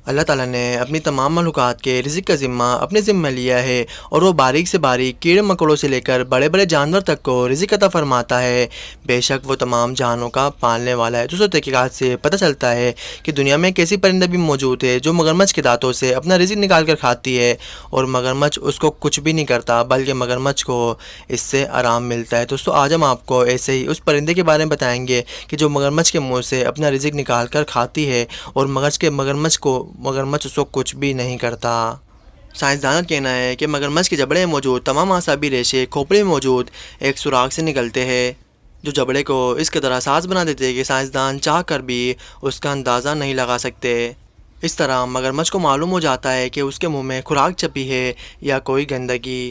अल्लाह ताला ने अपनी तमाम मखलूक़ात के रिज़्क़ का ज़िम्मा अपने ज़िम्मे लिया है और वो बारीक से बारीक कीड़े मकोड़ों से लेकर बड़े बड़े जानवर तक को रिज़्क़ अता फ़रमाता है। बेशक वो तमाम जहानों का पालने वाला है। दूसरों तहक़ीक़ात से पता चलता है कि दुनिया में एक ऐसी परिंदा भी मौजूद है जो मगरमच्छ के दांतों से अपना रिज़्क़ निकाल कर खाती है और मगरमच्छ उसको कुछ भी नहीं करता, बल्कि मगरमच्छ को इससे आराम मिलता है। दोस्तों, आज हम आपको ऐसे ही उस परिंदे के बारे में बताएंगे कि जो मगरमच्छ के मुँह से अपना रिज़्क़ निकाल कर खाती है और मगरमच्छ उसको कुछ भी नहीं करता। साइंसदानों का कहना है कि मगरमच्छ के जबड़े में मौजूद तमाम आसाबी रेशे खोपड़ी में मौजूद एक सुराख से निकलते हैं, जो जबड़े को इस कदर साज बना देते हैं कि साइंसदान चाह कर भी उसका अंदाज़ा नहीं लगा सकते। इस तरह मगरमच्छ को मालूम हो जाता है कि उसके मुंह में खुराक छपी है या कोई गंदगी।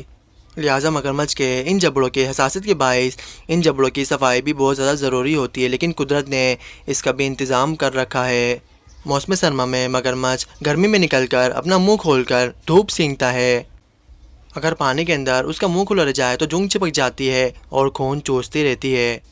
लिहाजा मगरमच्छ के इन जबड़ों के हसासियत के बायस इन जबड़ों की सफाई भी बहुत ज़्यादा ज़रूरी होती है, लेकिन कुदरत ने इसका भी इंतज़ाम कर रखा है। मौसम सरमा में मगरमच्छ गर्मी में निकलकर अपना मुंह खोलकर धूप सेंकता है। अगर पानी के अंदर उसका मुंह खुला रह जाए तो जूं चिपक जाती है और खून चूसती रहती है।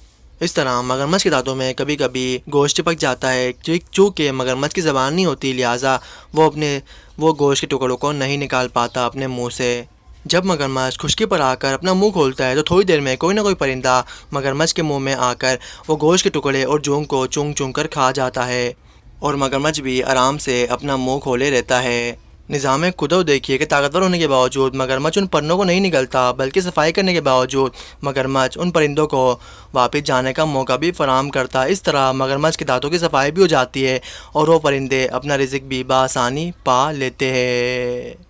इस तरह मगरमच्छ के दांतों में कभी कभी गोश्त चिपक जाता है। चूँकि मगरमच्छ की ज़बान नहीं होती, लिहाजा वो गोश्त के टुकड़ों को नहीं निकाल पाता अपने मुंह से। जब मगरमच्छ खुश्की पर आकर अपना मुंह खोलता है तो थोड़ी देर में कोई ना कोई परिंदा मगरमच्छ के मुंह में आकर वो गोश्त के टुकड़े और जूं को चूं चूं कर खा जाता है और मगरमच्छ भी आराम से अपना मुंह खोले रहता है। निज़ाम कुदरत देखिए कि ताकतवर होने के बावजूद मगरमच्छ उन पन्नों को नहीं निगलता, बल्कि सफाई करने के बावजूद मगरमच्छ उन परिंदों को वापस जाने का मौका भी फराहम करता है। इस तरह मगरमच्छ के दांतों की सफाई भी हो जाती है और वो परिंदे अपना रिज़्क़ भी बआसानी पा लेते हैं।